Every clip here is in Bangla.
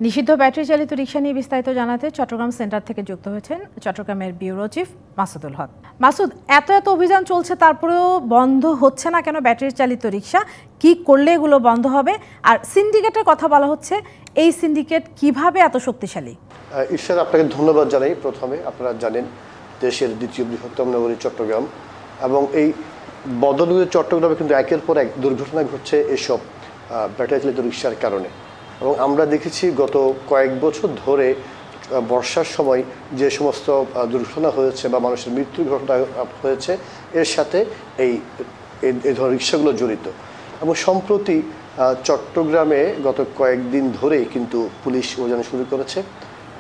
নিষিদ্ধ ব্যাটারি চালিত রিকশা নিয়ে বিস্তারিত জানাতে চট্টগ্রাম সেন্টার থেকে যুক্ত হয়েছেন চট্টগ্রামের ব্যুরো চিফ মাসুদুল হক। মাসুদ, এত অভিযান চলছে তারপরেও বন্ধ হচ্ছে না কেন ব্যাটারি চালিত রিকশা? কি করলে এগুলো বন্ধ হবে? আর সিন্ডিকেটের কথা বলা হচ্ছে, এই সিন্ডিকেট কিভাবে এত শক্তিশালী? ঈশ্বর, আপনাকে ধন্যবাদ জানাই। প্রথমে আপনারা জানেন দেশের দ্বিতীয় বৃহত্তম নগরী চট্টগ্রাম, এবং এই বদলগুলির চট্টগ্রামে কিন্তু একের পর এক দুর্ঘটনা ঘটছে এসব ব্যাটারি চালিত রিকশার কারণে। এবং আমরা দেখেছি গত কয়েক বছর ধরে বর্ষার সময় যে সমস্ত দুর্ঘটনা হয়েছে বা মানুষের মৃত্যুর ঘটনা হয়েছে, এর সাথে এই ধরনের রিকশাগুলো জড়িত। এবং সম্প্রতি চট্টগ্রামে গত কয়েকদিন ধরেই কিন্তু পুলিশ অভিযান শুরু করেছে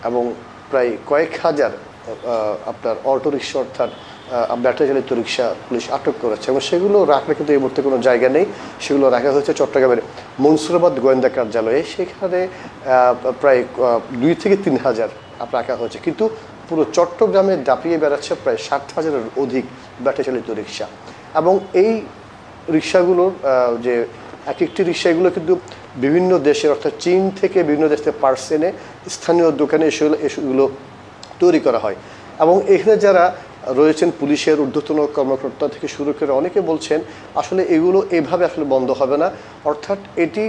এবং প্রায় কয়েক হাজার আপনার অটো রিকশা অর্থাৎ ব্যাটারি চালিত রিকশা পুলিশ আটক করেছে। এবং সেগুলো রাখলে কিন্তু এই মুহূর্তে কোনো জায়গা নেই, সেগুলো রাখা হয়েছে চট্টগ্রামের মনসুরাবাদ গোয়েন্দা কার্যালয়ে। সেখানে প্রায় 2 থেকে 3 হাজার রাখা হয়েছে, কিন্তু পুরো চট্টগ্রামে দাপিয়ে বেড়াচ্ছে প্রায় 60,000-এর অধিক ব্যাটারি চালিত রিকশা। এবং এই রিকশাগুলোর যে এক একটি রিকশা, এগুলো কিন্তু বিভিন্ন দেশের অর্থাৎ চীন থেকে বিভিন্ন দেশ থেকে পার্টস এনে স্থানীয় দোকানে এগুলো তৈরি করা হয়। এবং এখানে যারা রয়েছেন পুলিশের ঊর্ধ্বতন কর্মকর্তা থেকে শুরু করে অনেকে বলছেন আসলে এগুলো এভাবে আসলে বন্ধ হবে না। অর্থাৎ এটি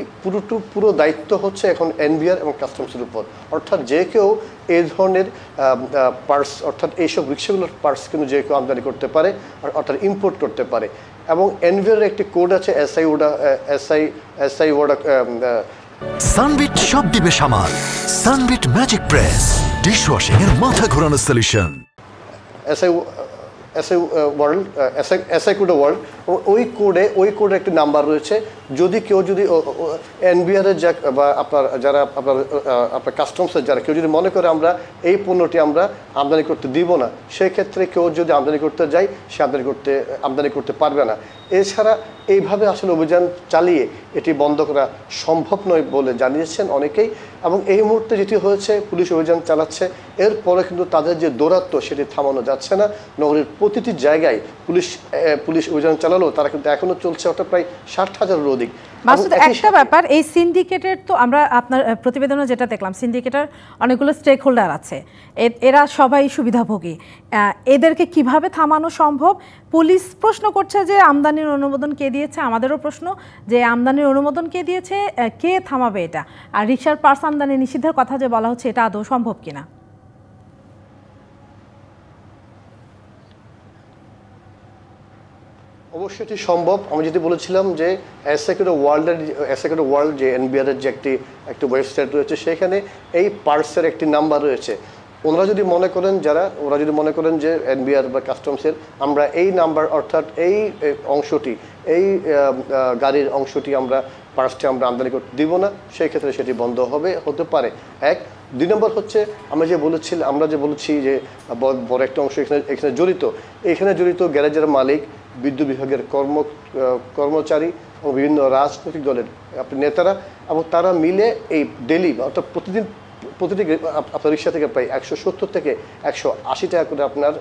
পুরো দায়িত্ব হচ্ছে এখন এনবিআর এবং কাস্টমসের উপর। অর্থাৎ যে কেউ এই ধরনের পার্টস অর্থাৎ এইসব রিক্সাগুলোর পার্টস কিন্তু যে কেউ আমদানি করতে পারে, অর্থাৎ ইম্পোর্ট করতে পারে। এবং এনবিআর একটি কোড আছে এসআই ওডা। সানবিট সব দিবে সামাল। সানবিট ম্যাজিক প্রেস ডিশওয়াশিং এর মাথা ঘোরানো সলিউশন। এসআই কোড ওয়ার্ল্ড, ওই কোডে একটি নাম্বার রয়েছে। যদি এনবিআরের বা আপনার কাস্টমসের যারা কেউ যদি মনে করে আমরা এই পণ্যটি আমরা আমদানি করতে দিব না, সেই ক্ষেত্রে কেউ যদি আমদানি করতে যায় সে আমদানি করতে পারবে না। এছাড়া এইভাবে আসলে অভিযান চালিয়ে এটি বন্ধ করা সম্ভব নয় বলে জানিয়েছেন অনেকেই। এবং এই মুহূর্তে যেটি হয়েছে, পুলিশ অভিযান চালাচ্ছে, এরপরে কিন্তু তাদের যে দৌরাত্ম্য সেটি থামানো যাচ্ছে না। নগরীর প্রতিটি জায়গায় পুলিশ অভিযান চালালো, তারা কিন্তু এখনো চলছে, অর্থাৎ প্রায় 60,000-এর অধিক। মাসুদ, একটা ব্যাপার, এই সিন্ডিকেটের তো আমরা আপনার প্রতিবেদনে যেটা দেখলাম, সিন্ডিকেটের অনেকগুলো স্টেক হোল্ডার আছে, এরা সবাই সুবিধাভোগী। এদেরকে কিভাবে থামানো সম্ভব? পুলিশ প্রশ্ন করছে যে আমদানির অনুমোদন কে দিয়েছে, আমাদেরও প্রশ্ন যে আমদানির অনুমোদন কে দিয়েছে, কে থামাবে এটা? আর রিকশার পার্টস আমদানি নিষিদ্ধের কথা যে বলা হচ্ছে, এটা আদৌ সম্ভব কিনা? অবশ্যই এটি সম্ভব। আমি যদি বলেছিলাম যে এসআই কোড ওয়ার্ল্ড যে এনবিআরের যে একটি ওয়েবসাইট রয়েছে, সেখানে এই পার্টসের একটি নাম্বার রয়েছে। ওরা যদি মনে করেন যে এনবিআর বা কাস্টমসের আমরা এই নাম্বার অর্থাৎ এই অংশটি, এই গাড়ির অংশটি পার্টসটি আমরা আমদানি করতে দিব না, সেই ক্ষেত্রে সেটি বন্ধ হতে পারে। 2 নম্বর হচ্ছে আমরা যে বলেছি যে বড় একটা অংশ এখানে জড়িত গ্যারেজের মালিক, বিদ্যুৎ বিভাগের কর্মচারী ও বিভিন্ন রাজনৈতিক দলের নেতারা, এবং তারা মিলে এই ডেলি অর্থাৎ প্রতিটি আপনার রিক্সা থেকে প্রায় 170 থেকে 180 টাকা করে আপনার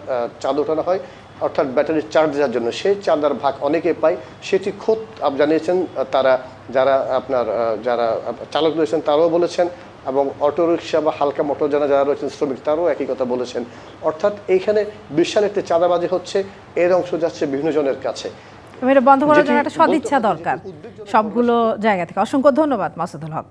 চাঁদ ওঠানো হয়, অর্থাৎ ব্যাটারির চার্জ দেওয়ার জন্য। সেই চাঁদার ভাগ অনেকে পায়, সেটি খোদ জানিয়েছেন যারা চালক রয়েছেন তারাও বলেছেন, এবং অটো রিক্সা বা হালকা মোটর যারা রয়েছেন শ্রমিক, তারাও একই কথা বলেছেন। অর্থাৎ এইখানে বিশাল একটি চাঁদাবাজি হচ্ছে, এর অংশ যাচ্ছে বিভিন্ন জনের কাছে। বন্ধ করার জন্য একটা সদিচ্ছা দরকার সবগুলো জায়গা থেকে। অসংখ্য ধন্যবাদ মাসুদুল হক।